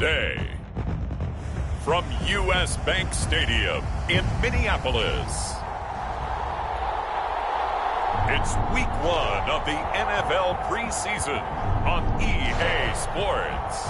day. From U.S. Bank Stadium in Minneapolis, it's Week 1 of the NFL preseason on EA Sports.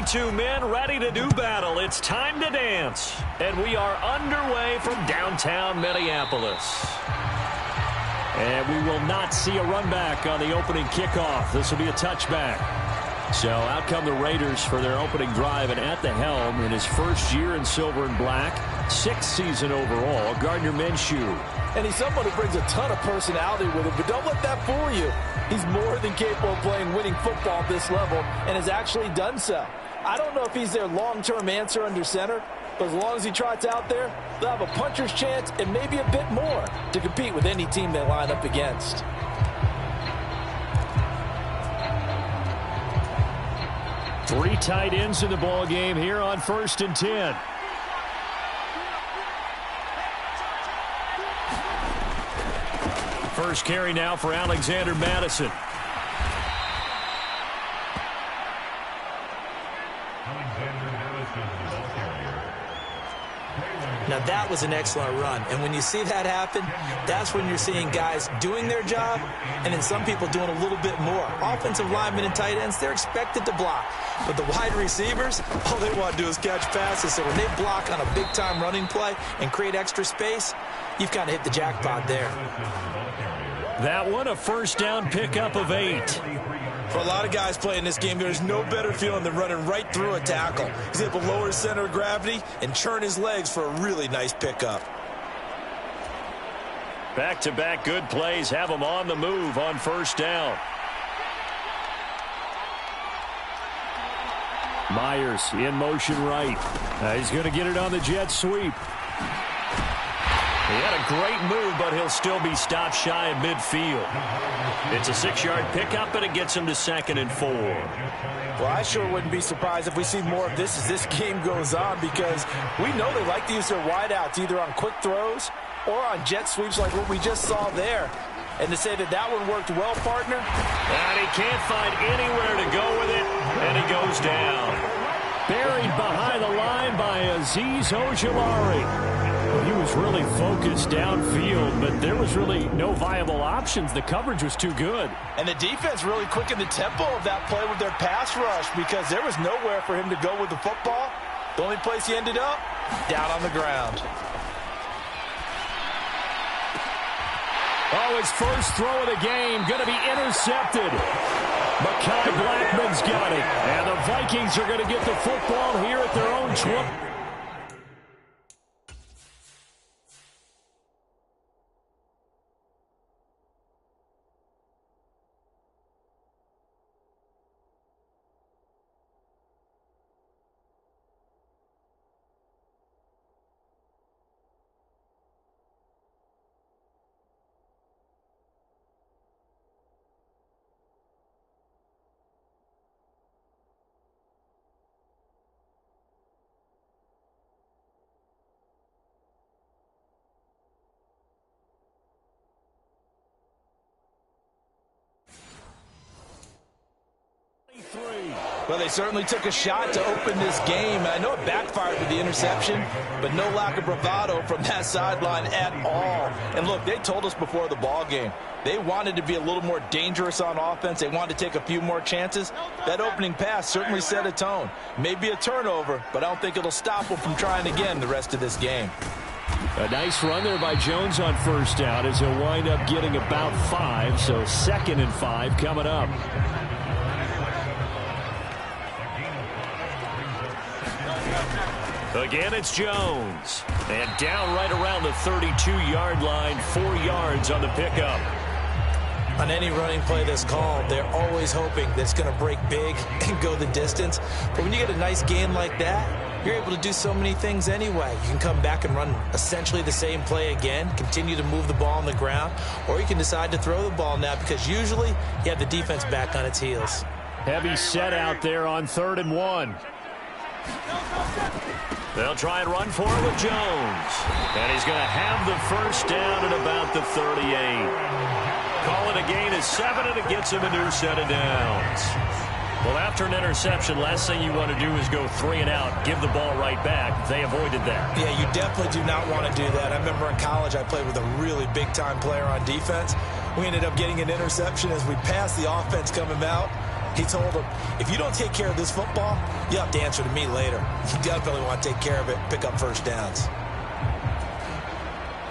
Two men ready to do battle. It's time to dance. And we are underway from downtown Minneapolis. And we will not see a run back on the opening kickoff. This will be a touchback. So out come the Raiders for their opening drive, and at the helm in his first year in silver and black, 6th season overall, Gardner Minshew. And he's someone who brings a ton of personality with him, but don't let that fool you. He's more than capable of playing winning football at this level and has actually done so. I don't know if he's their long-term answer under center, but as long as he trots out there, they'll have a puncher's chance and maybe a bit more to compete with any team they line up against. Three tight ends in the ball game here on 1st and 10. First carry now for Alexander Madison. Now that was an excellent run, and when you see that happen, that's when you're seeing guys doing their job and then some people doing a little bit more. Offensive linemen and tight ends, they're expected to block, but the wide receivers, all they want to do is catch passes. So when they block on a big-time running play and create extra space, you've kind of hit the jackpot there. That one, a first down pickup of 8. For a lot of guys playing this game, there's no better feeling than running right through a tackle. He's able to lower his center of gravity and churn his legs for a really nice pickup. Back-to-back good plays have him on the move on first down. Myers in motion right. He's going to get it on the jet sweep. He had a great move, but he'll still be stopped shy of midfield. It's a 6-yard pickup, but it gets him to 2nd and 4. Well, I sure wouldn't be surprised if we see more of this as this game goes on, because we know they like to use their wideouts either on quick throws or on jet sweeps like what we just saw there. And to say that that one worked well, partner. And he can't find anywhere to go with it, and he goes down. Buried behind the line by Azeez Ojulari. He was really focused downfield, but there was really no viable options. The coverage was too good. And the defense really quickened the tempo of that play with their pass rush, because there was nowhere for him to go with the football. The only place he ended up, down on the ground. Oh, his first throw of the game going to be intercepted. Mekhi Blackman's got it. And the Vikings are going to get the football here at their own 12. Well, they certainly took a shot to open this game. I know it backfired with the interception, but no lack of bravado from that sideline at all. And look, they told us before the ball game, they wanted to be a little more dangerous on offense. They wanted to take a few more chances. That opening pass certainly set a tone. Maybe a turnover, but I don't think it'll stop them from trying again the rest of this game. A nice run there by Jones on first down as he'll wind up getting about 5, so 2nd and 5 coming up. Again, it's Jones. And down right around the 32-yard line, 4 yards on the pickup. On any running play that's called, they're always hoping that it's going to break big and go the distance. But when you get a nice gain like that, you're able to do so many things anyway. You can come back and run essentially the same play again, continue to move the ball on the ground, or you can decide to throw the ball now because usually you have the defense back on its heels. Heavy set out there on 3rd and 1. They'll try and run for it with Jones. And he's going to have the first down at about the 38. Call it a gain of 7, and it gets him a new set of downs. Well, after an interception, last thing you want to do is go 3 and out, give the ball right back. They avoided that. Yeah, you definitely do not want to do that. I remember in college I played with a really big-time player on defense. We ended up getting an interception as we passed the offense coming out. He told him, if you don't take care of this football, you have to answer to me later. You definitely want to take care of it, pick up first downs.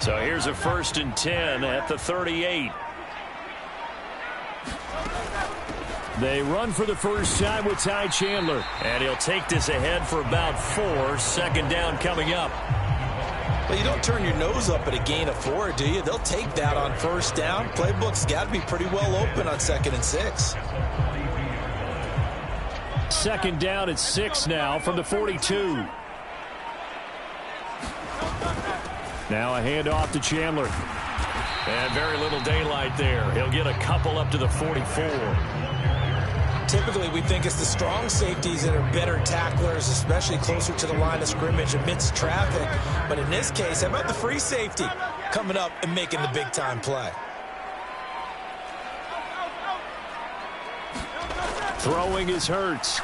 So here's a 1st and 10 at the 38. They run for the first time with Ty Chandler. And he'll take this ahead for about 4. 2nd down coming up. Well, you don't turn your nose up at a gain of 4, do you? They'll take that on 1st down. Playbook's got to be pretty well open on 2nd and 6. 2nd down at 6 now from the 42. Now a handoff to Chandler. And very little daylight there. He'll get a couple up to the 44. Typically, we think it's the strong safeties that are better tacklers, especially closer to the line of scrimmage amidst traffic. But in this case, how about the free safety coming up and making the big-time play? Throwing is Hurts.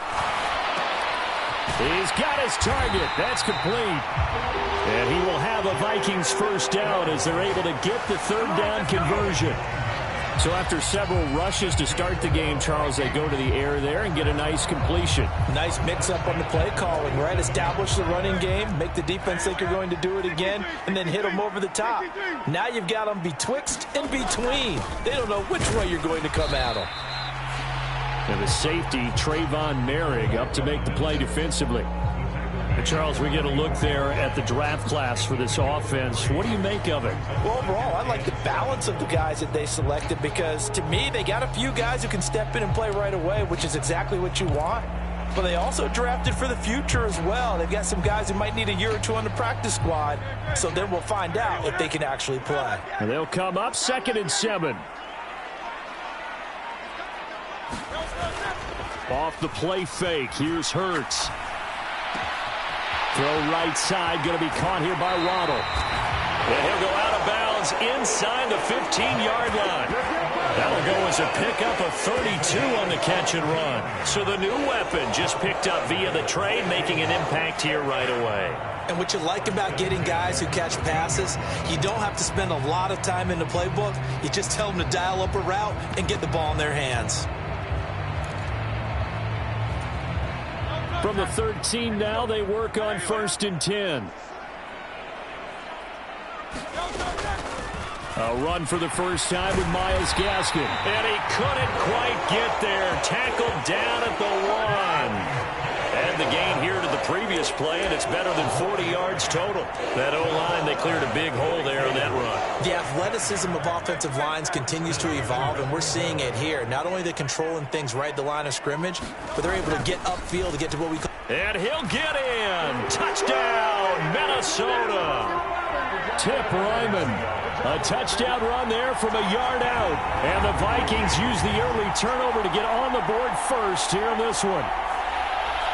He's got his target. That's complete. And he will have a Vikings first down as they're able to get the 3rd down conversion. So after several rushes to start the game, Charles, they go to the air there and get a nice completion. Nice mix-up on the play calling, right? Establish the running game, make the defense think you're going to do it again, and then hit them over the top. Now you've got them betwixt and between. They don't know which way you're going to come at them. And the safety, Trayvon Merrick, up to make the play defensively. And Charles, we get a look there at the draft class for this offense. What do you make of it? Well, overall, I like the balance of the guys that they selected because, to me, they got a few guys who can step in and play right away, which is exactly what you want. But they also drafted for the future as well. They've got some guys who might need a year or 2 on the practice squad, so then we'll find out if they can actually play. And they'll come up 2nd and 7. Off the play fake, here's Hurts. Throw right side, going to be caught here by Waddle. And he'll go out of bounds inside the 15-yard line. That'll go as a pickup of 32 on the catch and run. So the new weapon just picked up via the trade, making an impact here right away. And what you like about getting guys who catch passes, you don't have to spend a lot of time in the playbook. You just tell them to dial up a route and get the ball in their hands. From the 13 now, they work on 1st and 10. A run for the first time with Myles Gaskin. And he couldn't quite get there. Tackled down at the 1. And the gain here to the previous play, and it's better than 40 yards total. That O-line, they cleared a big hole there on that run. The athleticism of offensive lines continues to evolve, and we're seeing it here. Not only are they controlling things right at the line of scrimmage, but they're able to get upfield to get to what we call... And he'll get in. Touchdown, Minnesota. Tip Ryman. A touchdown run there from a yard out. And the Vikings use the early turnover to get on the board first here in this one.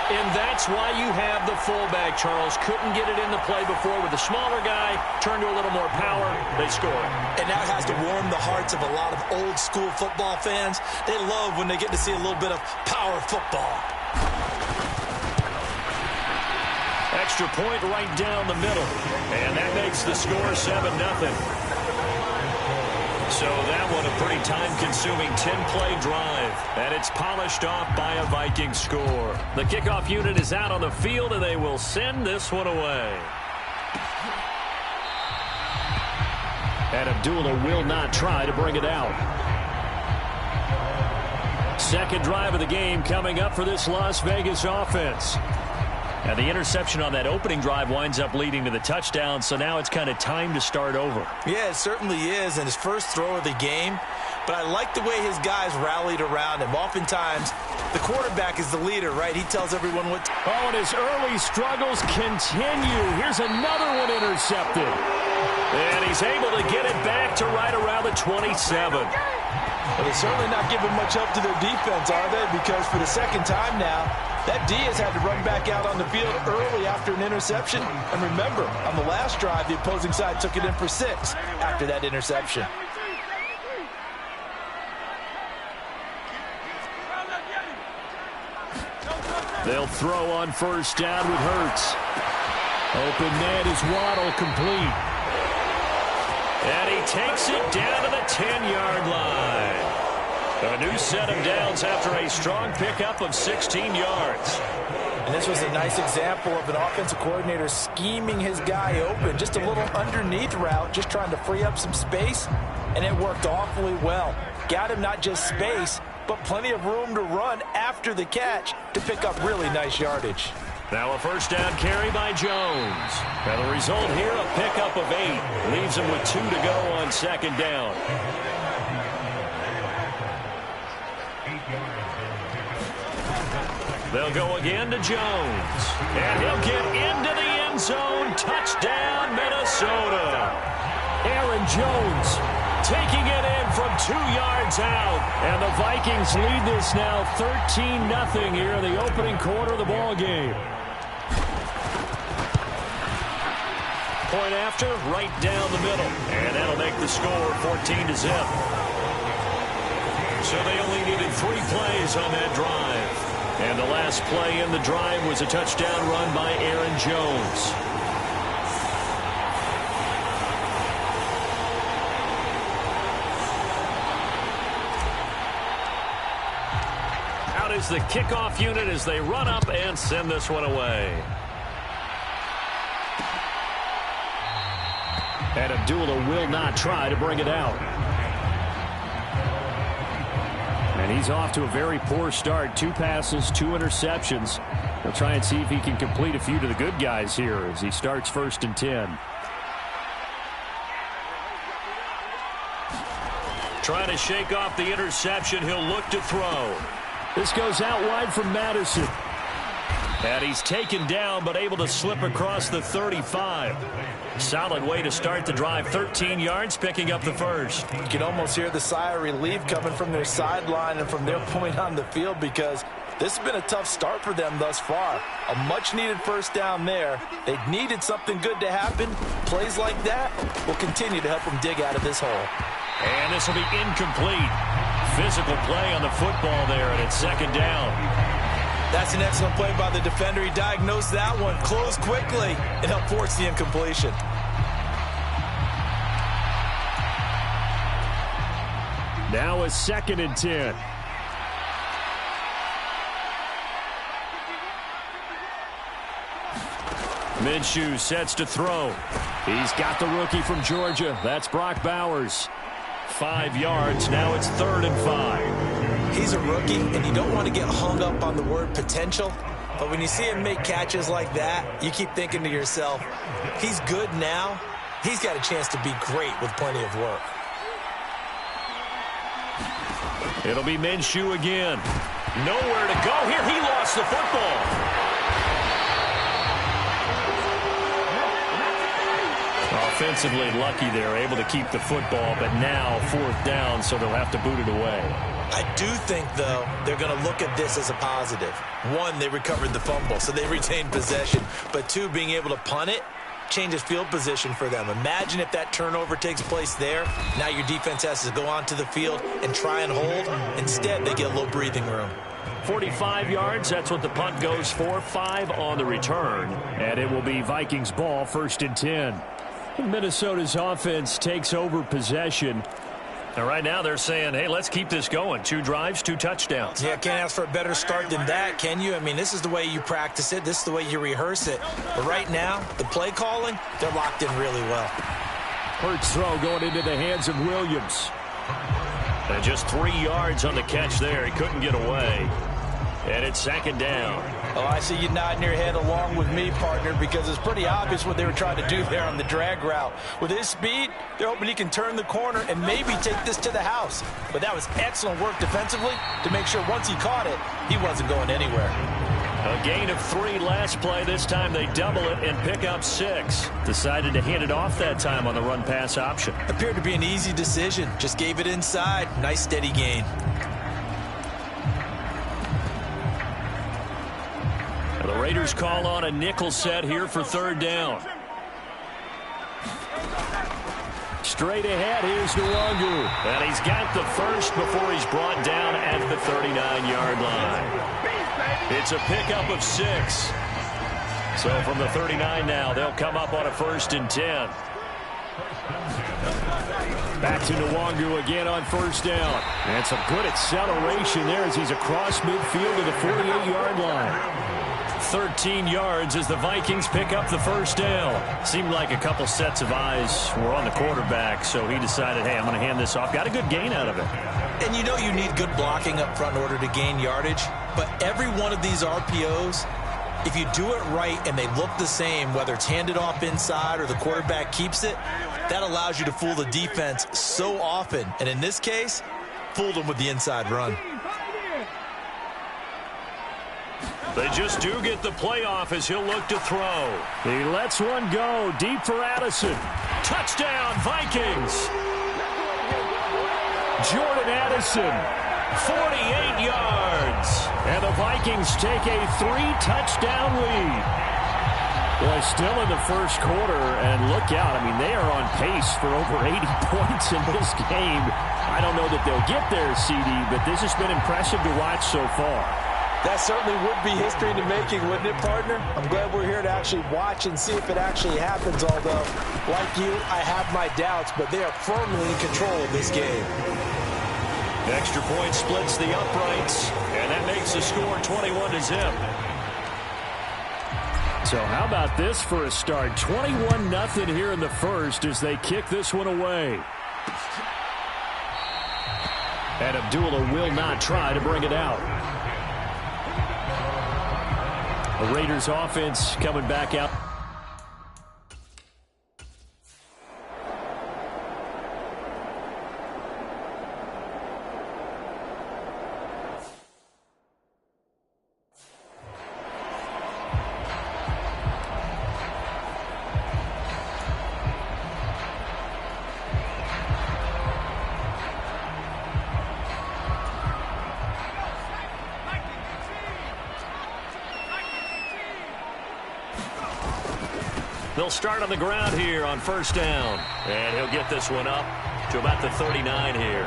And that's why you have the fullback, Charles. Couldn't get it in the play before with the smaller guy. Turned to a little more power. They score. And that has to warm the hearts of a lot of old-school football fans. They love when they get to see a little bit of power football. Extra point right down the middle. And that makes the score 7-0. So that one a pretty time-consuming 10-play drive. And it's polished off by a Viking score. The kickoff unit is out on the field, and they will send this one away. And Abdullah will not try to bring it out. Second drive of the game coming up for this Las Vegas offense. And the interception on that opening drive winds up leading to the touchdown, so now it's kind of time to start over. Yeah, it certainly is. And his first throw of the game but I like the way his guys rallied around him. Oftentimes, the quarterback is the leader, right? He tells everyone what to... Oh, and his early struggles continue. Here's another one intercepted. And he's able to get it back to right around the 27. Well, they're certainly not giving much help to their defense, are they? Because for the second time now, that D has had to run back out on the field early after an interception. And remember, on the last drive, the opposing side took it in for 6 after that interception. They'll throw on first down with Hurts. Open man is Waddle, complete. And he takes it down to the 10-yard line. A new set of downs after a strong pickup of 16 yards. And this was a nice example of an offensive coordinator scheming his guy open. Just a little underneath route, just trying to free up some space. And it worked awfully well. Got him not just space, but plenty of room to run after the catch to pick up really nice yardage. Now a first down carry by Jones. Now the result here, a pickup of 8. Leaves him with 2 to go on second down. They'll go again to Jones. And he'll get into the end zone. Touchdown, Minnesota. Aaron Jones taking it in from 2 yards out. And the Vikings lead this now 13-0 here in the opening quarter of the ball game. Point after, right down the middle. And that'll make the score 14-0. So they only needed 3 plays on that drive. And the last play in the drive was a touchdown run by Aaron Jones. Out is the kickoff unit as they run up and send this one away. And Abdullah will not try to bring it out. And he's off to a very poor start. 2 passes, 2 interceptions. He'll try and see if he can complete a few to the good guys here as he starts 1st and 10. Trying to shake off the interception. He'll look to throw. This goes out wide from Madison. And he's taken down but able to slip across the 35. Solid way to start the drive. 13 yards, picking up the first. You can almost hear the sigh of relief coming from their sideline and from their point on the field because this has been a tough start for them thus far. A much-needed first down there. They needed something good to happen. Plays like that will continue to help them dig out of this hole. And this will be incomplete. Physical play on the football there, and it's 2nd down. That's an excellent play by the defender. He diagnosed that one, closed quickly, and helped force the incompletion. Now a 2nd and 10. Minshew sets to throw. He's got the rookie from Georgia. That's Brock Bowers. 5 yards. Now it's 3rd and 5. He's a rookie, and you don't want to get hung up on the word potential. But when you see him make catches like that, you keep thinking to yourself, he's good now. He's got a chance to be great with plenty of work. It'll be Minshew again. Nowhere to go here. He lost the football. Offensively lucky they're able to keep the football, but now 4th down, so they'll have to boot it away. I do think, though, they're going to look at this as a positive. 1, they recovered the fumble, so they retained possession. But 2, being able to punt it changes field position for them. Imagine if that turnover takes place there. Now your defense has to go onto the field and try and hold. Instead, they get a little breathing room. 45 yards, that's what the punt goes for. 5 on the return. And it will be Vikings ball, 1st and 10. Minnesota's offense takes over possession. And right now they're saying, hey, let's keep this going. 2 drives, 2 touchdowns. Yeah, can't ask for a better start than that, can you? I mean, this is the way you practice it. This is the way you rehearse it. But right now, the play calling, they're locked in really well. Hurts throw going into the hands of Williams. And just 3 yards on the catch there. He couldn't get away. And it's second down. Oh, I see you nodding your head along with me, partner, because it's pretty obvious what they were trying to do there on the drag route. With his speed, they're hoping he can turn the corner and maybe take this to the house. But that was excellent work defensively to make sure once he caught it, he wasn't going anywhere. A gain of 3 last play. This time they double it and pick up 6. Decided to hand it off that time on the run-pass option. Appeared to be an easy decision. Just gave it inside. Nice steady gain. The Raiders call on a nickel set here for third down. Straight ahead, here's Nwangu. And he's got the first before he's brought down at the 39-yard line. It's a pickup of 6. So from the 39 now, they'll come up on a 1st and 10. Back to Nwangu again on first down. And some good acceleration there as he's across midfield to the 48-yard line. 13 yards as the Vikings pick up the first down. Seemed like a couple sets of eyes were on the quarterback, so he decided, hey, I'm going to hand this off. Got a good gain out of it. And you know you need good blocking up front in order to gain yardage, but every one of these RPOs, if you do it right and they look the same, whether it's handed off inside or the quarterback keeps it, that allows you to fool the defense so often. And in this case, fooled them with the inside run. They just do get the playoff as he'll look to throw. He lets one go deep for Addison. Touchdown, Vikings. Jordan Addison, 48 yards. And the Vikings take a 3-touchdown lead. Boy, still in the first quarter, and look out. I mean, they are on pace for over 80 points in this game. I don't know that they'll get there, CD, but this has been impressive to watch so far. That certainly would be history in the making, wouldn't it, partner? I'm glad we're here to actually watch and see if it actually happens, although, like you, I have my doubts, but they are firmly in control of this game. Extra point splits the uprights, and that makes the score 21-0. So how about this for a start? 21-0 here in the first as they kick this one away. And Abdullah will not try to bring it out. The Raiders offense coming back out. They'll start on the ground here on first down. And he'll get this one up to about the 39 here.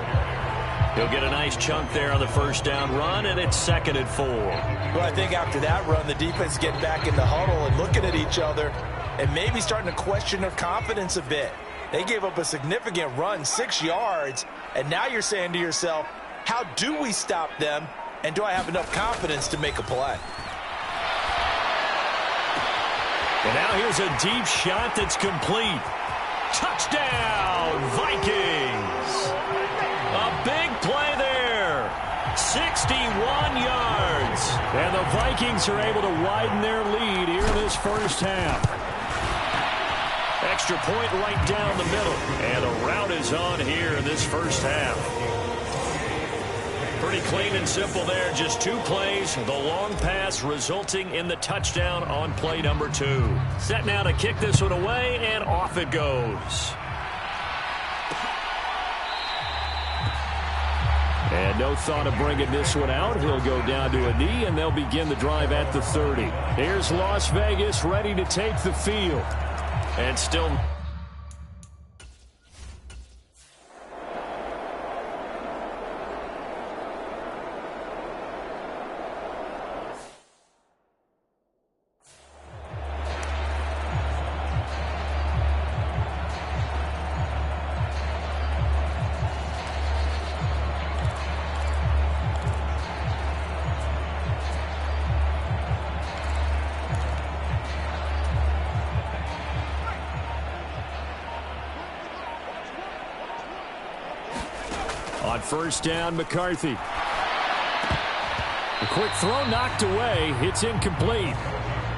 He'll get a nice chunk there on the first down run, and it's 2nd and 4. Well, I think after that run, the defense getting back in the huddle and looking at each other and maybe starting to question their confidence a bit. They gave up a significant run, 6 yards, and now you're saying to yourself, how do we stop them, and do I have enough confidence to make a play? And now here's a deep shot that's complete. Touchdown, Vikings. A big play there. 61 yards. And the Vikings are able to widen their lead here in this first half. Extra point right down the middle. And the route is on here in this first half. Pretty clean and simple there. Just 2 plays. The long pass resulting in the touchdown on play number 2. Set now to kick this one away, and off it goes. And no thought of bringing this one out. He'll go down to a knee, and they'll begin the drive at the 30. Here's Las Vegas ready to take the field. And still... On first down, McCarthy. A quick throw knocked away. It's incomplete.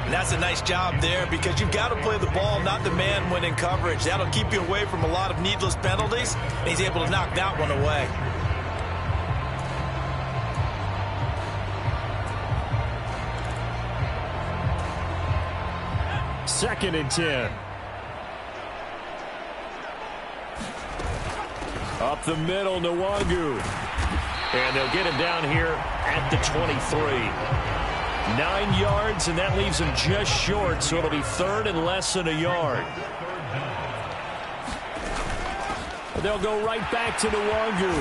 And that's a nice job there because you've got to play the ball, not the man when in coverage. That'll keep you away from a lot of needless penalties, and he's able to knock that one away. Second and 10. Up the middle, Nwangu. And they'll get him down here at the 23. 9 yards, and that leaves him just short, so it'll be third and less than a yard. They'll go right back to Nwangu.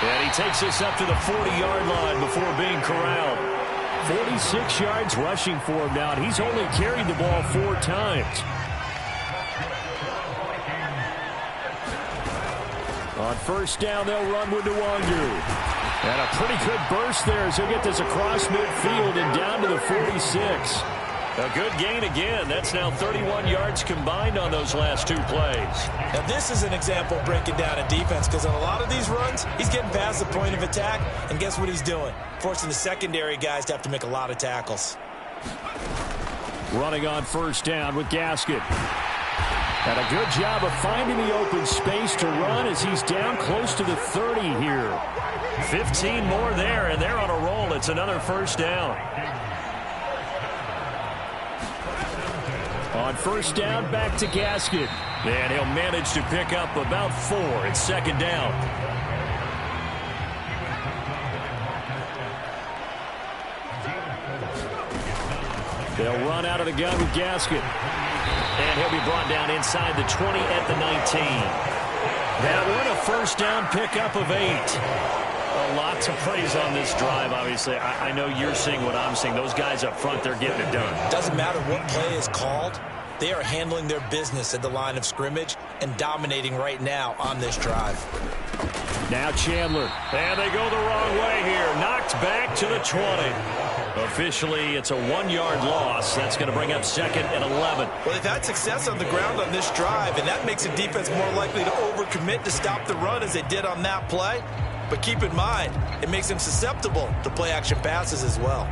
And he takes us up to the 40-yard line before being corralled. 46 yards rushing for him now, and he's only carried the ball 4 times. On first down, they'll run with Nwangu. And a pretty good burst there as he'll get this across midfield and down to the 46. A good gain again. That's now 31 yards combined on those last 2 plays. Now this is an example of breaking down a defense because on a lot of these runs, he's getting past the point of attack, and guess what he's doing? Forcing the secondary guys to have to make a lot of tackles. Running on first down with Gasket. And a good job of finding the open space to run as he's down close to the 30 here. 15 more there, and they're on a roll. It's another first down. On first down, back to Gasket. And he'll manage to pick up about 4. It's second down. They'll run out of the gun with Gasket. And he'll be brought down inside the 20 at the 19. That one a first down pickup of 8. A lot to praise on this drive, obviously. I know you're seeing what I'm seeing. Those guys up front, they're getting it done. Doesn't matter what play is called. They are handling their business at the line of scrimmage and dominating right now on this drive. Now Chandler. And they go the wrong way here. Knocked back to the 20. Officially, it's a 1-yard loss. That's going to bring up second and 11. Well, they've had success on the ground on this drive, and that makes a defense more likely to overcommit to stop the run as they did on that play. But keep in mind, it makes them susceptible to play-action passes as well.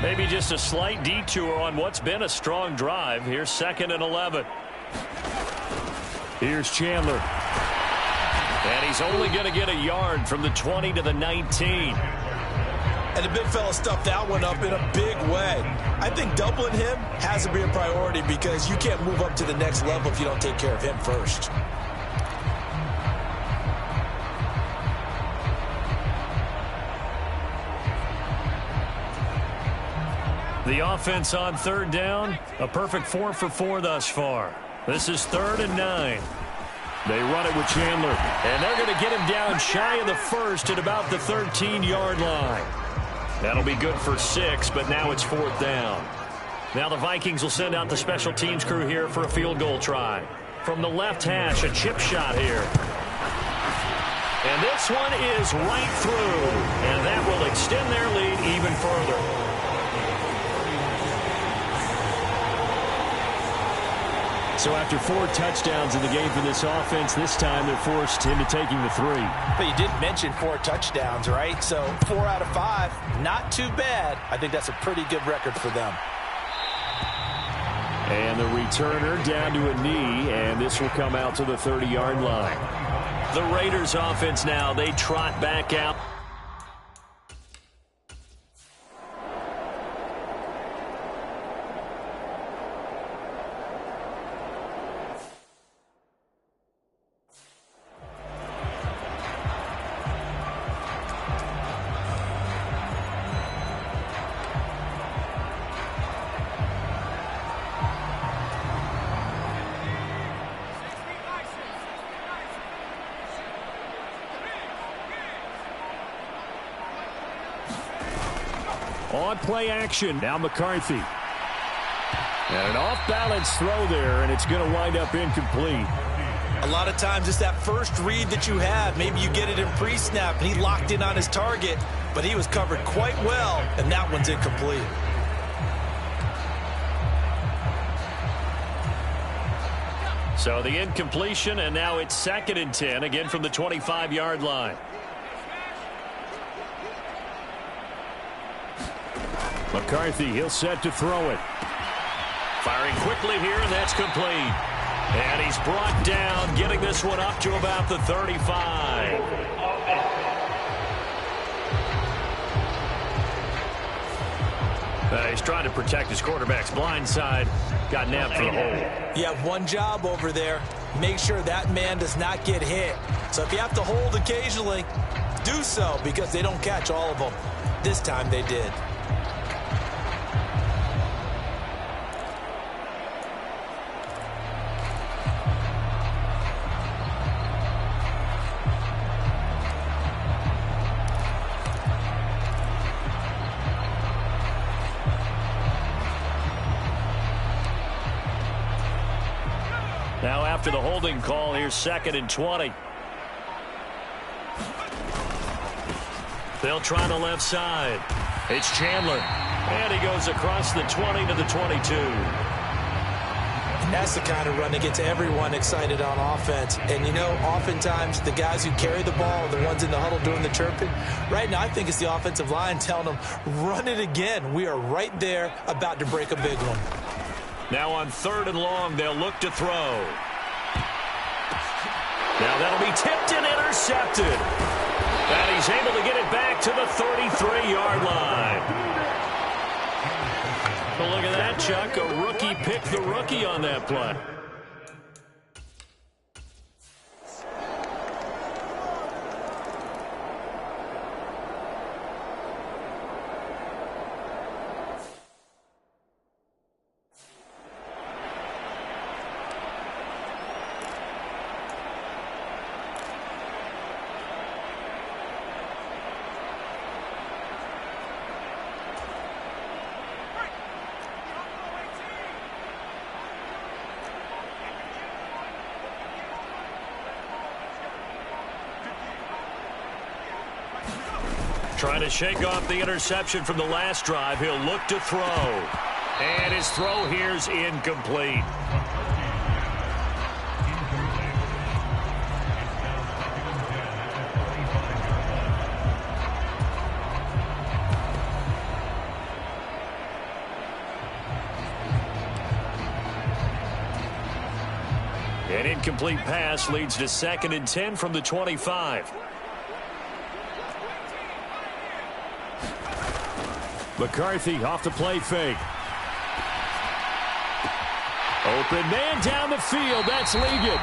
Maybe just a slight detour on what's been a strong drive. Here's second and 11. Here's Chandler. And he's only going to get a yard from the 20 to the 19. And the big fella stuffed that one up in a big way. I think doubling him has to be a priority because you can't move up to the next level if you don't take care of him first. The offense on third down, a perfect 4 for 4 thus far. This is 3rd and 9. They run it with Chandler, and they're going to get him down shy of the first at about the 13-yard line. That'll be good for 6, but now it's 4th down. Now the Vikings will send out the special teams crew here for a field goal try. From the left hash, a chip shot here. And this one is right through, and that will extend their lead even further. So after 4 touchdowns in the game for this offense, this time they're forced into taking the 3. But you did mention 4 touchdowns, right? So 4 out of 5, not too bad. I think that's a pretty good record for them. And the returner down to a knee, and this will come out to the 30-yard line. The Raiders offense now, they trot back out. On play action, now McCarthy. And an off-balance throw there, and it's going to wind up incomplete. A lot of times it's that first read that you have. Maybe you get it in pre-snap, and he locked in on his target, but he was covered quite well, and that one's incomplete. So the incompletion, and now it's 2nd and 10, again from the 25-yard line. McCarthy, he'll set to throw it. Firing quickly here, and that's complete. And he's brought down, getting this one up to about the 35. He's trying to protect his quarterback's blind side. Got nabbed for the hold. You have one job over there. Make sure that man does not get hit. So if you have to hold occasionally, do so, because they don't catch all of them. This time they did. Now after the holding call, here's 2nd and 20. They'll try the left side. It's Chandler. And he goes across the 20 to the 22. That's the kind of run that gets everyone excited on offense. And, you know, oftentimes the guys who carry the ball are the ones in the huddle doing the chirping. Right now, I think it's the offensive line telling them, run it again. We are right there about to break a big one. Now on 3rd and long, they'll look to throw. Now that'll be tipped and intercepted. And he's able to get it back to the 33-yard line. Well, look at that, Chuck. A rookie picked the rookie on that play. Trying to shake off the interception from the last drive. He'll look to throw. And his throw here's incomplete. An incomplete pass leads to 2nd and 10 from the 25. McCarthy off the play fake. Open man down the field. That's Ligon.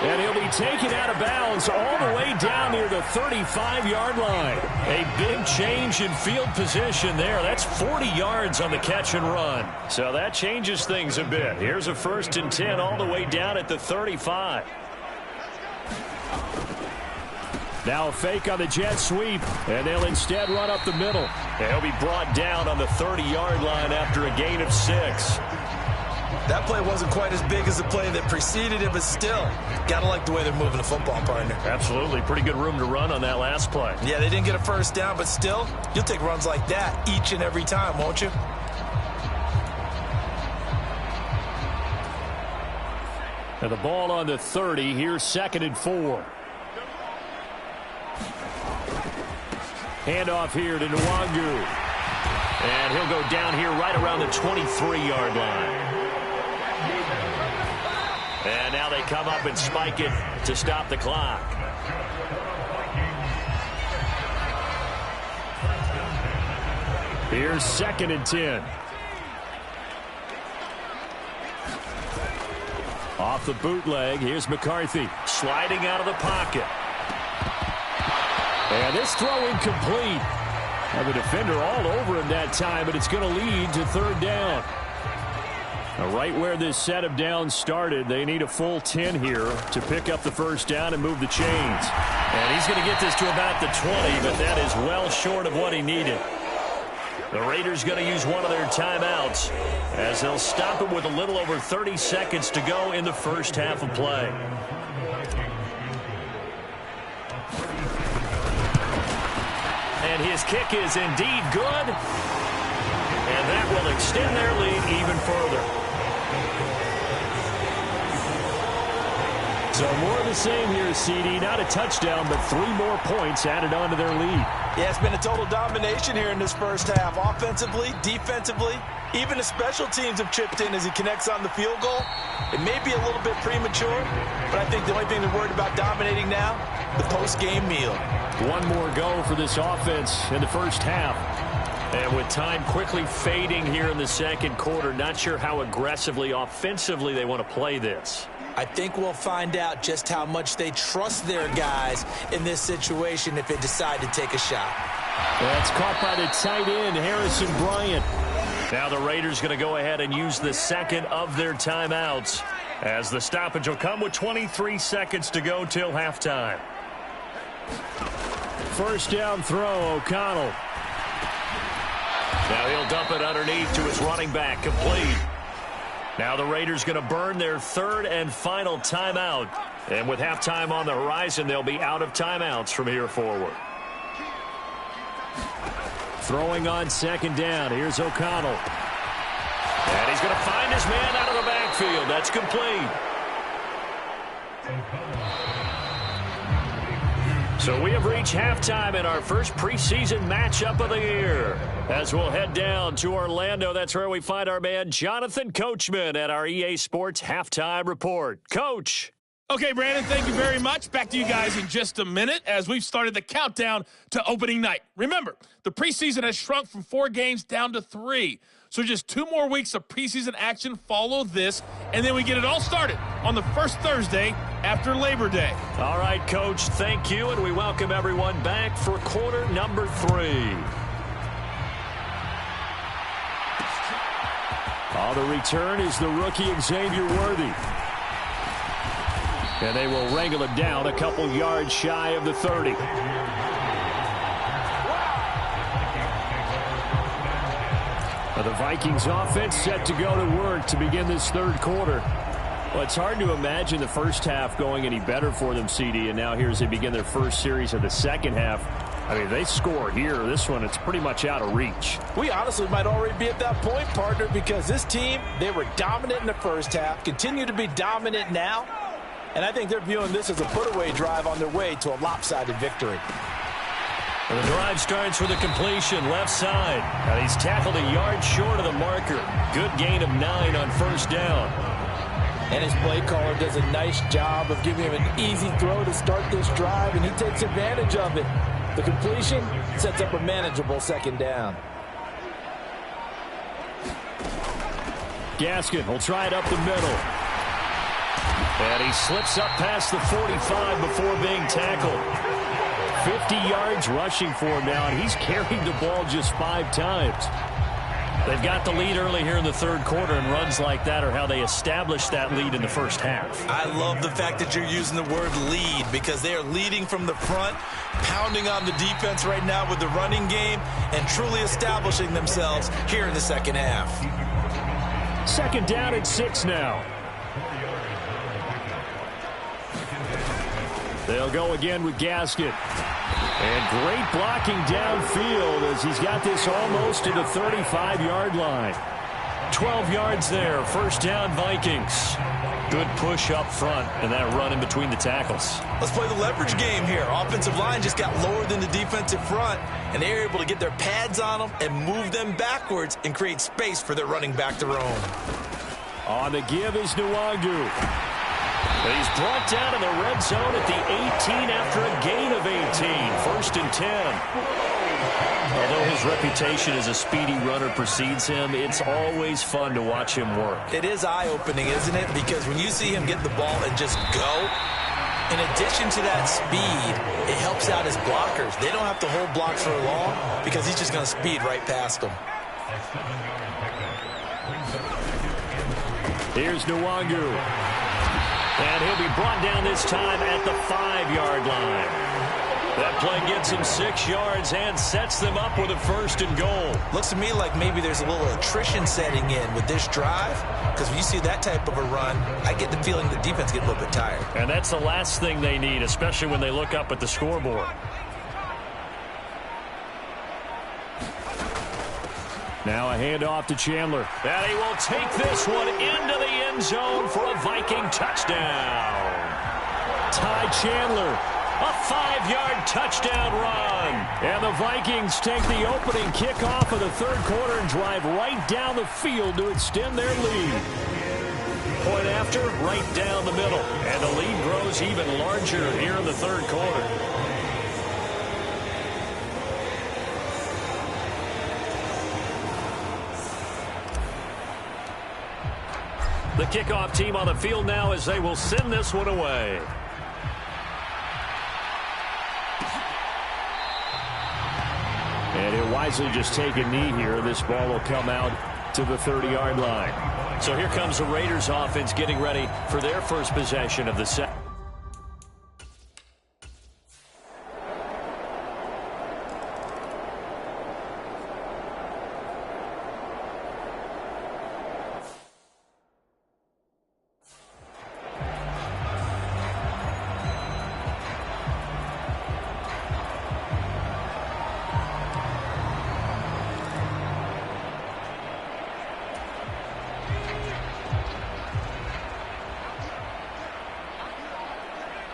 And he'll be taken out of bounds all the way down near the 35-yard line. A big change in field position there. That's 40 yards on the catch and run. So that changes things a bit. Here's a 1st and 10 all the way down at the 35. Now a fake on the jet sweep, and they'll instead run up the middle. They'll be brought down on the 30-yard line after a gain of 6. That play wasn't quite as big as the play that preceded it, but still, gotta like the way they're moving the football, partner. Absolutely. Pretty good room to run on that last play. Yeah, they didn't get a 1st down, but still, you'll take runs like that each and every time, won't you? And the ball on the 30. Here's 2nd and 4. Handoff here to Nwangu. And he'll go down here right around the 23-yard line. And now they come up and spike it to stop the clock. Here's 2nd and 10. Off the bootleg, here's McCarthy sliding out of the pocket. And this throw incomplete. Have a defender all over him that time, but it's going to lead to 3rd down. Now, right where this set of downs started, they need a full 10 here to pick up the 1st down and move the chains. And he's going to get this to about the 20, but that is well short of what he needed. The Raiders going to use one of their timeouts as they'll stop it with a little over 30 seconds to go in the 1st half of play. And his kick is indeed good. And that will extend their lead even further. So more of the same here, CD. Not a touchdown, but 3 more points added on to their lead. Yeah, it's been a total domination here in this first half. Offensively, defensively, even the special teams have chipped in as he connects on the field goal. It may be a little bit premature, but I think the only thing they're worried about dominating now, the post-game meal. One more go for this offense in the first half. And with time quickly fading here in the second quarter, not sure how aggressively, offensively they want to play this. I think we'll find out just how much they trust their guys in this situation if they decide to take a shot. That's caught by the tight end, Harrison Bryant. Now the Raiders going to go ahead and use the second of their timeouts as the stoppage will come with 23 seconds to go till halftime. First down throw, O'Connell. Now he'll dump it underneath to his running back, complete. Now the Raiders going to burn their third and final timeout. And with halftime on the horizon, they'll be out of timeouts from here forward. Throwing on second down. Here's O'Connell. And he's going to find his man out of the backfield. That's complete. So we have reached halftime in our first preseason matchup of the year. As we'll head down to Orlando, that's where we find our man Jonathan Coachman at our EA Sports Halftime Report. Coach. Okay, Brandon, thank you very much. Back to you guys in just a minute as we've started the countdown to opening night. Remember, the preseason has shrunk from 4 games down to 3. So just 2 more weeks of preseason action follow this, and then we get it all started on the first Thursday after Labor Day. All right, Coach, thank you, and we welcome everyone back for quarter number 3. On the return is the rookie Xavier Worthy. And they will wrangle it down a couple yards shy of the 30. The Vikings offense set to go to work to begin this third quarter. Well, it's hard to imagine the first half going any better for them, CD, and now here as they begin their first series of the second half. I mean, they score here. This one, it's pretty much out of reach. We honestly might already be at that point, partner, because this team, they were dominant in the first half, continue to be dominant now, and I think they're viewing this as a put-away drive on their way to a lopsided victory. And the drive starts with a completion left side. And he's tackled a yard short of the marker. Good gain of 9 on first down. And his play caller does a nice job of giving him an easy throw to start this drive, and he takes advantage of it. The completion sets up a manageable second down. Gaskin will try it up the middle. And he slips up past the 45 before being tackled. 50 yards rushing for him now, and he's carried the ball just 5 times. They've got the lead early here in the third quarter, and runs like that are how they established that lead in the first half. I love the fact that you're using the word lead because they are leading from the front, pounding on the defense right now with the running game, and truly establishing themselves here in the second half. Second down and 6 now. They'll go again with Gaskin. And great blocking downfield as he's got this almost to the 35-yard line. 12 yards there. First down, Vikings. Good push up front and that run in between the tackles. Let's play the leverage game here. Offensive line just got lower than the defensive front, and they were able to get their pads on them and move them backwards and create space for their running back to roam. On the give is Nwangu. He's brought down in the red zone at the 18 after a gain of 18. First and 10. Although his reputation as a speedy runner precedes him, it's always fun to watch him work. It is eye-opening, isn't it? Because when you see him get the ball and just go, in addition to that speed, it helps out his blockers. They don't have to hold blocks for long because he's just going to speed right past them. Here's Nwangu. And he'll be brought down this time at the 5-yard line. That play gets him 6 yards and sets them up with a first and goal. Looks to me like maybe there's a little attrition setting in with this drive, because when you see that type of a run, I get the feeling the defense gets a little bit tired. And that's the last thing they need, especially when they look up at the scoreboard. Now a handoff to Chandler. And he will take this one into the end zone for a Viking touchdown. Ty Chandler. A 5-yard touchdown run. And the Vikings take the opening kickoff of the third quarter and drive right down the field to extend their lead. Point after, right down the middle. And the lead grows even larger here in the third quarter. The kickoff team on the field now as they will send this one away. And he'll wisely just take a knee here. This ball will come out to the 30-yard line. So here comes the Raiders offense getting ready for their first possession of the set.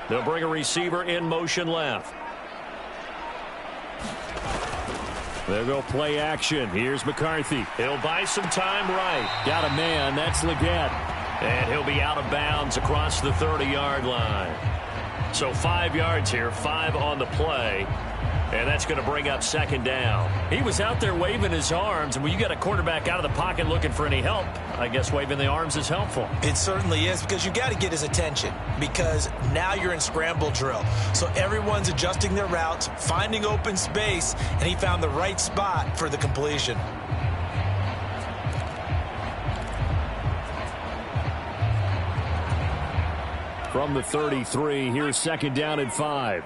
They'll bring a receiver in motion left. They'll go play action. Here's McCarthy. He'll buy some time right. Got a man. That's Leggett. And he'll be out of bounds across the 30-yard line. So 5 yards here, 5 on the play. And that's going to bring up second down. He was out there waving his arms, and when you got a quarterback out of the pocket looking for any help, I guess waving the arms is helpful. It certainly is, because you got to get his attention, because now you're in scramble drill. So everyone's adjusting their routes, finding open space, and he found the right spot for the completion. From the 33, here's second down and 5.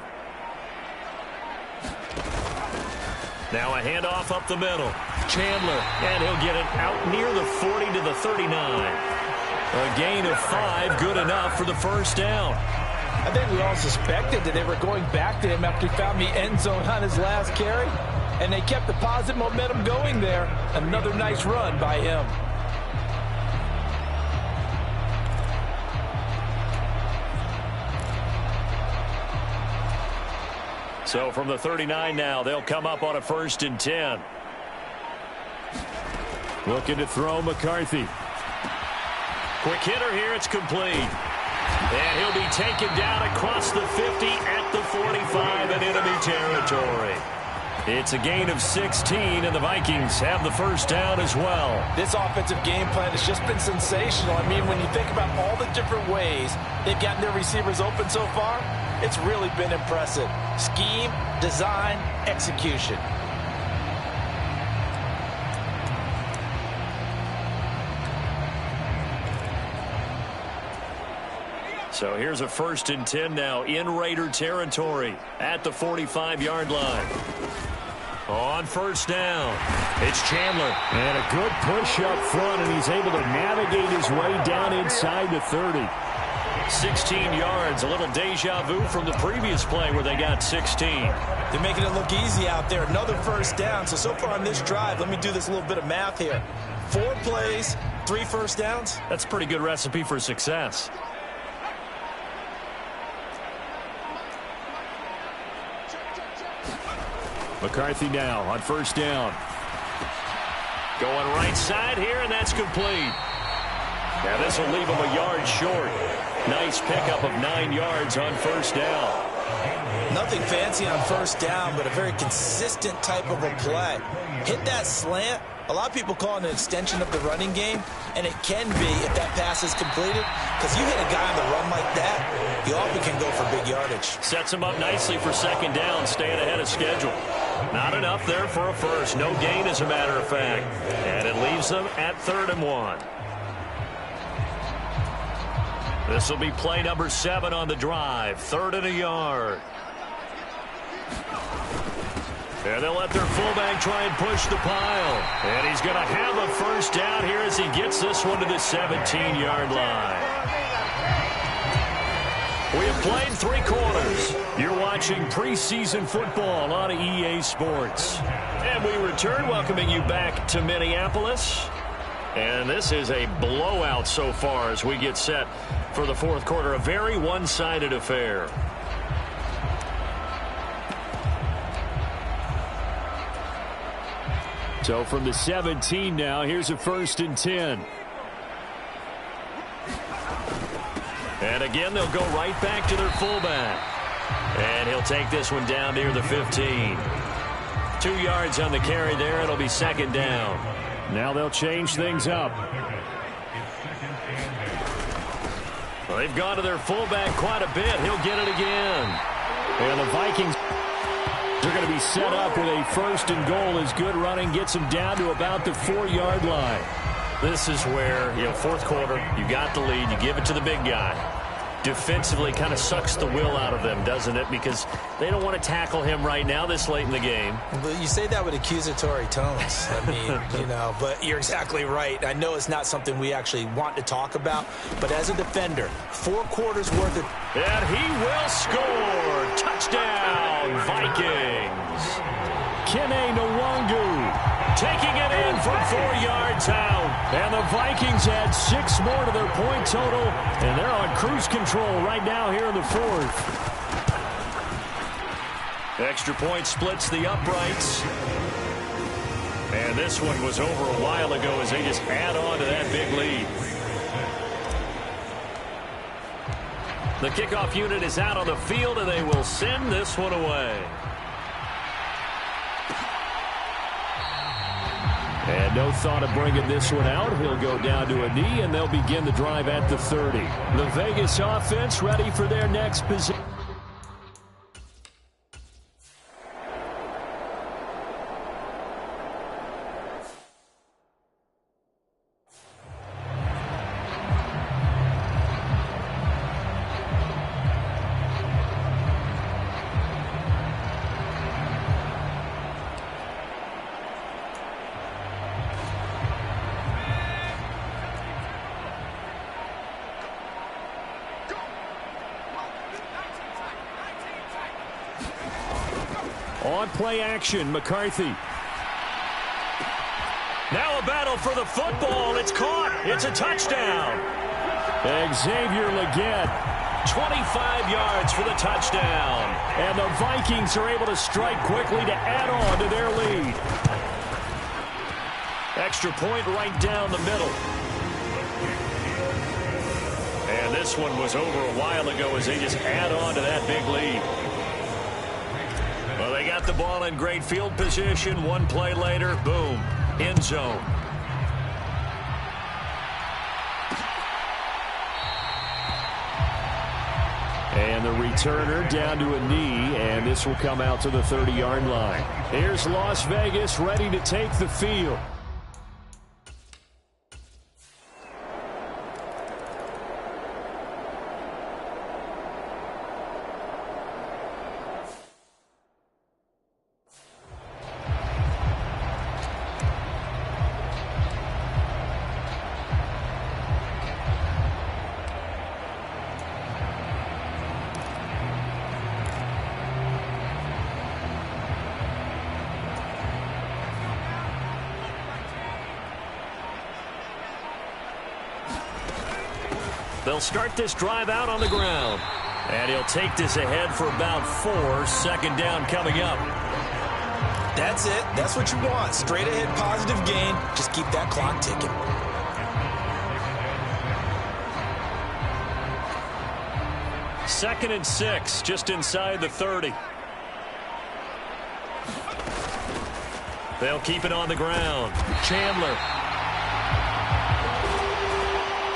Now a handoff up the middle. Chandler, and he'll get it out near the 40 to the 39. A gain of 5, good enough for the first down. I think we all suspected that they were going back to him after he found the end zone on his last carry, and they kept the positive momentum going there. Another nice run by him. So from the 39 now, they'll come up on a 1st and 10. Looking to throw McCarthy. Quick hitter here, it's complete. And he'll be taken down across the 50 at the 45 in enemy territory. It's a gain of 16, and the Vikings have the first down as well. This offensive game plan has just been sensational. I mean, when you think about all the different ways they've gotten their receivers open so far, it's really been impressive. Scheme, design, execution. So here's a 1st and 10 now in Raider territory at the 45-yard line. On 1st down, it's Chandler. And a good push up front, and he's able to navigate his way down inside the 30. 16 yards, a little deja vu from the previous play where they got 16. They're making it look easy out there. Another 1st down. So far on this drive, let me do this little bit of math here. 4 plays, 3 1st downs. That's a pretty good recipe for success. McCarthy now on 1st down. Going right side here, and that's complete. Now this will leave him a yard short. Nice pickup of 9 yards on 1st down. Nothing fancy on 1st down, but a very consistent type of a play. Hit that slant. A lot of people call it an extension of the running game, and it can be if that pass is completed, because you hit a guy on the run like that, you often can go for big yardage. Sets him up nicely for 2nd down, staying ahead of schedule. Not enough there for a first. No gain, as a matter of fact. And it leaves them at 3rd and 1. This will be play number 7 on the drive. 3rd and a yard. And they'll let their fullback try and push the pile. And he's going to have a 1st down here as he gets this one to the 17-yard line. We have played 3 quarters. You're watching preseason football on EA Sports. And we return, welcoming you back to Minneapolis. And this is a blowout so far as we get set for the fourth quarter. A very one-sided affair. So from the 17 now, here's a 1st and 10. And again, they'll go right back to their fullback. And he'll take this one down near the 15. 2 yards on the carry there. It'll be 2nd down. Now they'll change things up. Well, they've gone to their fullback quite a bit. He'll get it again. And the Vikings are going to be set up with a 1st and goal as good running gets them down to about the 4-yard line. This is where, fourth quarter, you got the lead, you give it to the big guy. Defensively kind of sucks the will out of them, doesn't it? Because they don't want to tackle him right now this late in the game. Well, you say that with accusatory tones. I mean, but you're exactly right. I know it's not something we actually want to talk about, but as a defender, 4 quarters worth of... And he will score! Touchdown, Vikings! Kene Nwangu taking it in from 4 yards out. And the Vikings add 6 more to their point total, and they're on cruise control right now here in the 4th. Extra point splits the uprights. And this one was over a while ago as they just add on to that big lead. The kickoff unit is out on the field, and they will send this one away. And no thought of bringing this one out. He'll go down to a knee, and they'll begin the drive at the 30. The Vegas offense ready for their next position. On play action, McCarthy. Now a battle for the football. It's caught. It's a touchdown. Xavier Legette, 25 yards for the touchdown. And the Vikings are able to strike quickly to add on to their lead. Extra point right down the middle. And this one was over a while ago as they just add on to that big lead. Well, they got the ball in great field position. One play later, boom, end zone. And the returner down to a knee, and this will come out to the 30-yard line. Here's Las Vegas ready to take the field. They'll start this drive out on the ground. And he'll take this ahead for about 4. 2nd down coming up. That's it. That's what you want. Straight ahead positive gain. Just keep that clock ticking. Second and 6, just inside the 30. They'll keep it on the ground. Chandler.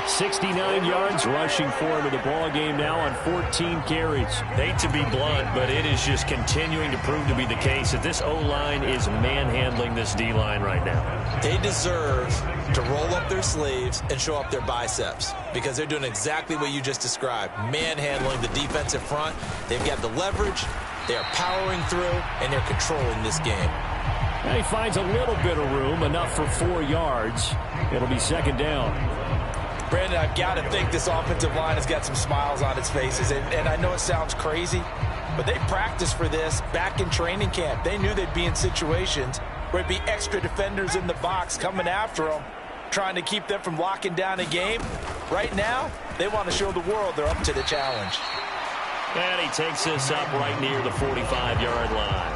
69 yards rushing for him in the ball game now on 14 carries. Hate to be blunt, but it is just continuing to prove to be the case that this O-line is manhandling this D-line right now. They deserve to roll up their sleeves and show up their biceps because they're doing exactly what you just described, manhandling the defensive front. They've got the leverage, they're powering through, and they're controlling this game. And he finds a little bit of room, enough for 4 yards. It'll be 2nd down. Brandon, I've got to think this offensive line has got some smiles on its faces. And I know it sounds crazy, but they practiced for this back in training camp. They knew they'd be in situations where it'd be extra defenders in the box coming after them. trying to keep them from locking down a game. Right now, they want to show the world they're up to the challenge. And he takes this up right near the 45-yard line.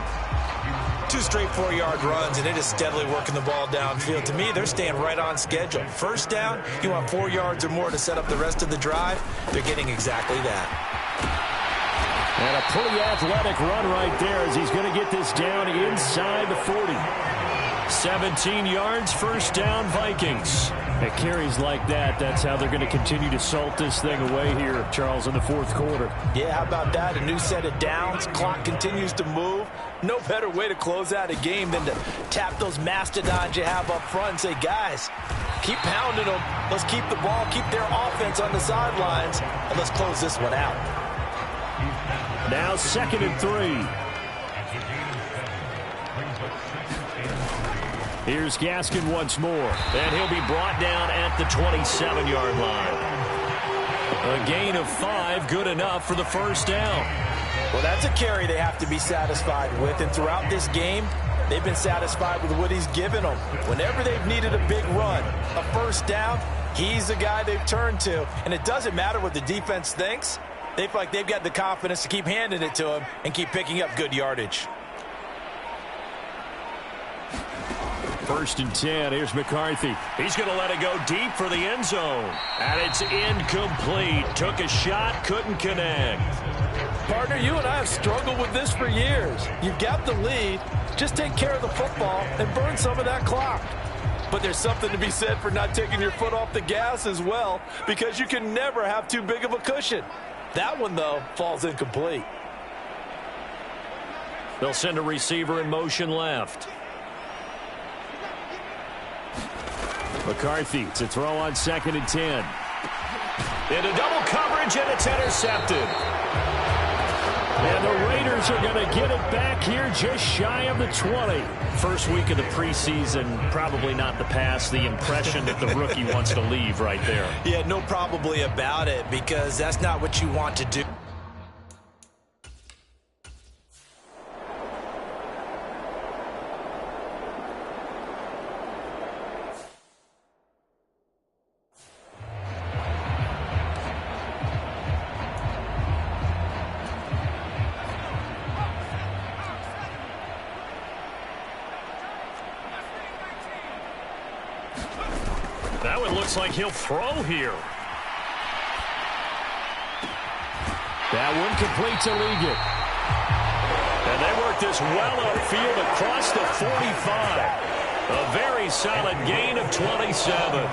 2 straight 4-yard runs, and it is steadily working the ball downfield. To me, they're staying right on schedule. First down, you want 4 yards or more to set up the rest of the drive. They're getting exactly that. And a pretty athletic run right there as he's going to get this down inside the 40. 17 yards, first down, Vikings. At carries like that, that's how they're going to continue to salt this thing away here, Charles, in the fourth quarter. Yeah, how about that? A new set of downs. Clock continues to move. No better way to close out a game than to tap those mastodons you have up front and say, guys, keep pounding them. Let's keep the ball, keep their offense on the sidelines, and let's close this one out. Now 2nd and 3. Here's Gaskin once more, and he'll be brought down at the 27-yard line. A gain of 5, good enough for the first down. Well, that's a carry they have to be satisfied with, and throughout this game, they've been satisfied with what he's given them. Whenever they've needed a big run, a first down, he's the guy they've turned to, and it doesn't matter what the defense thinks. They feel like they've got the confidence to keep handing it to him and keep picking up good yardage. 1st and 10. Here's McCarthy. He's going to let it go deep for the end zone. And it's incomplete. Took a shot, couldn't connect. Partner, you and I have struggled with this for years. You've got the lead. Just take care of the football and burn some of that clock. But there's something to be said for not taking your foot off the gas as well, because you can never have too big of a cushion. That one, though, falls incomplete. They'll send a receiver in motion left. McCarthy to throw on 2nd and 10. Into double coverage, and it's intercepted. And the Raiders are going to get it back here just shy of the 20. First week of the preseason, probably not the pass, the impression that the rookie wants to leave right there. Yeah, no probably about it, because that's not what you want to do. That one looks like he'll throw here. That one complete to Liggett. And they work this well upfield across the 45. A very solid gain of 27.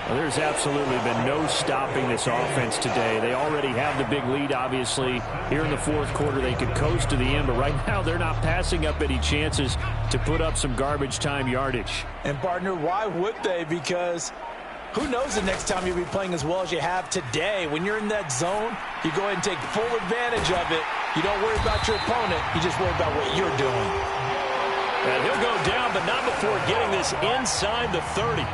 Well, there's absolutely been no stopping this offense today. They already have the big lead, obviously. Here in the fourth quarter, they could coast to the end, but right now they're not passing up any chances to put up some garbage time yardage. And, partner, why would they? Because who knows the next time you'll be playing as well as you have today. When you're in that zone, you go ahead and take full advantage of it. You don't worry about your opponent. You just worry about what you're doing. And he'll go down, but not before getting this inside the 30.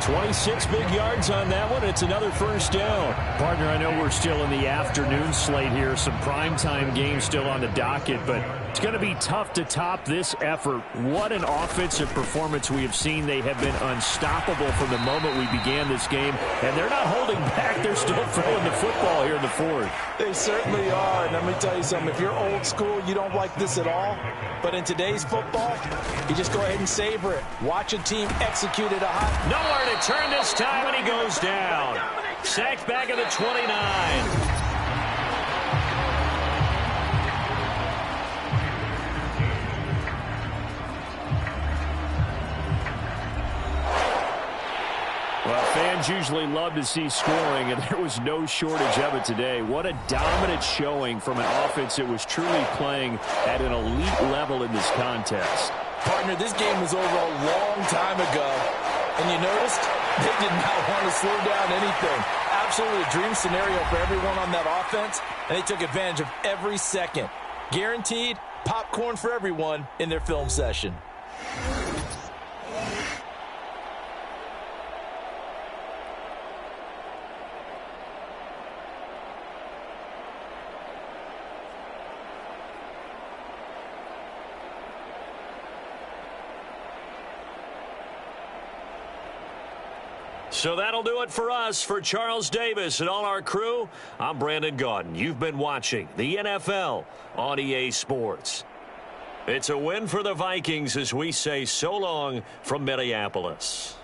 26 big yards on that one. It's another first down. Partner, I know we're still in the afternoon slate here. Some primetime games still on the docket, but it's going to be tough to top this effort. What an offensive performance we have seen. They have been unstoppable from the moment we began this game, and they're not holding back. They're still throwing the football here in the fourth. They certainly are, and let me tell you something. If you're old school, you don't like this at all. But in today's football, you just go ahead and savor it. Watch a team execute it a hot. Nowhere to turn this time, and he goes down. Sacked back at the 29. Well, fans usually love to see scoring, and there was no shortage of it today. What a dominant showing from an offense that was truly playing at an elite level in this contest. Partner, this game was over a long time ago, and you noticed they did not want to slow down anything. Absolutely a dream scenario for everyone on that offense, and they took advantage of every second. Guaranteed popcorn for everyone in their film session. So that'll do it for us. For Charles Davis and all our crew, I'm Brandon Gaudin. You've been watching the NFL on EA Sports. It's a win for the Vikings as we say so long from Minneapolis.